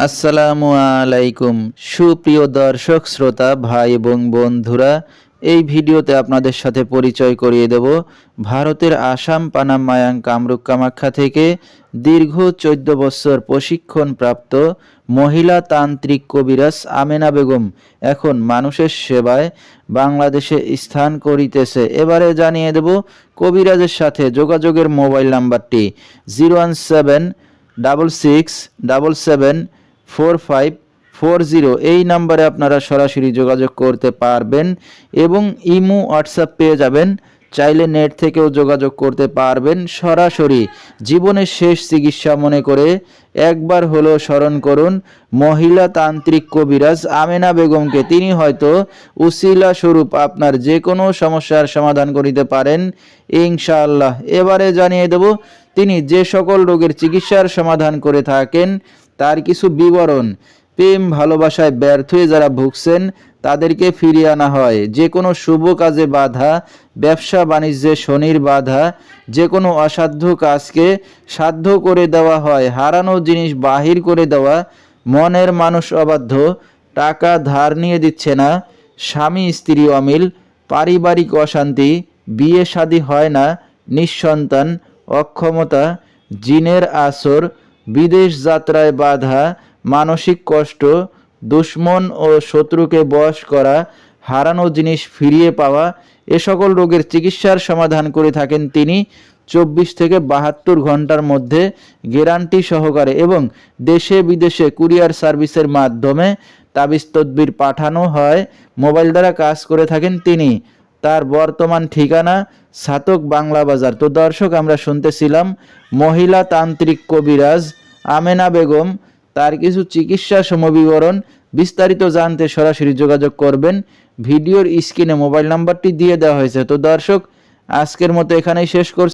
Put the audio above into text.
আসসালামু আলাইকুম সুপ্রিয় দর্শক শ্রোতা ভাই এবং বন্ধুরা, এই ভিডিওতে আপনাদের সাথে পরিচয় করিয়ে দেব ভারতের আসাম পানাম মায়াং কামরূপ কামাখ্যা থেকে দীর্ঘ 14 বছর প্রশিক্ষণপ্রাপ্ত মহিলা তান্ত্রিক কবিরাজ আমেনা বেগম এখন মানুষের সেবায় বাংলাদেশে স্থান করিতেছে। এবারে জানিয়ে দেব কবিরাজের সাথে যোগাযোগের মোবাইল নাম্বারটি 01777774540। এই নাম্বারে আপনারা সরাসরি যোগাযোগ করতে পারবেন এবং ইমো হোয়াটসঅ্যাপ পেয়ে যাবেন। চাইলে নেট থেকেও যোগাযোগ করতে পারবেন। সরাসরি জীবনের শেষ চিকিৎসা মনে করে একবার হলো স্মরণ করুন মহিলা তান্ত্রিক কবিরাজ আমেনা বেগমকে। তিনি হয়তো উসিলা স্বরূপ আপনার যে কোনো সমস্যার সমাধান করিতে পারেন ইনশাআল্লাহ। এবারে জানিয়ে দেব তিনি যে সকল রোগের চিকিৎসার সমাধান করে থাকেন তার কিছু বিবরণ। প্রেম ভালোবাসায় ব্যর্থ হয়ে যারা ভুগছেন তাদেরকে ফিরিয়ে আনা হয়। যে কোনো শুভ কাজে বাধা, ব্যবসা বাণিজ্যে শনির বাধা, যে কোনো অসাধ্য কাজকে সাধ্য করে দেওয়া হয়। হারানো জিনিস বাহির করে দেওয়া, মনের মানুষ অবাধ্য, টাকা ধার নিয়ে দিচ্ছে না, স্বামী স্ত্রী অমিল, পারিবারিক অশান্তি, বিয়ে শাদী হয় না, নিঃসন্তান, অক্ষমতা, জিনের আসর, বিদেশ যাত্রায় বাধা, মানসিক কষ্ট, দুশ্মন ও শত্রুকে বশ করা, হারানো জিনিস ফিরিয়ে পাওয়া, এ সকল রোগের চিকিৎসার সমাধান করে থাকেন তিনি 24 থেকে 72 ঘন্টার মধ্যে গ্যারান্টি সহকারে এবং দেশে বিদেশে কুরিয়ার সার্ভিসের মাধ্যমে তাবিজ তদবির পাঠানো হয়। মোবাইল দ্বারা কাজ করে থাকেন তিনি। তার বর্তমান ঠিকানা ছাতক বাংলা বাজার। তো দর্শক, আমরা শুনতেছিলাম মহিলা তান্ত্রিক কবিরাজ আমেনা বেগম, তার কিছু চিকিৎসা সমবিবরণ। বিস্তারিত জানতে সরাসরি যোগাযোগ করবেন। ভিডিওর স্ক্রিনে মোবাইল নাম্বারটি দিয়ে দেওয়া হয়েছে। তো দর্শক, আজকের মতো এখানেই শেষ করছি।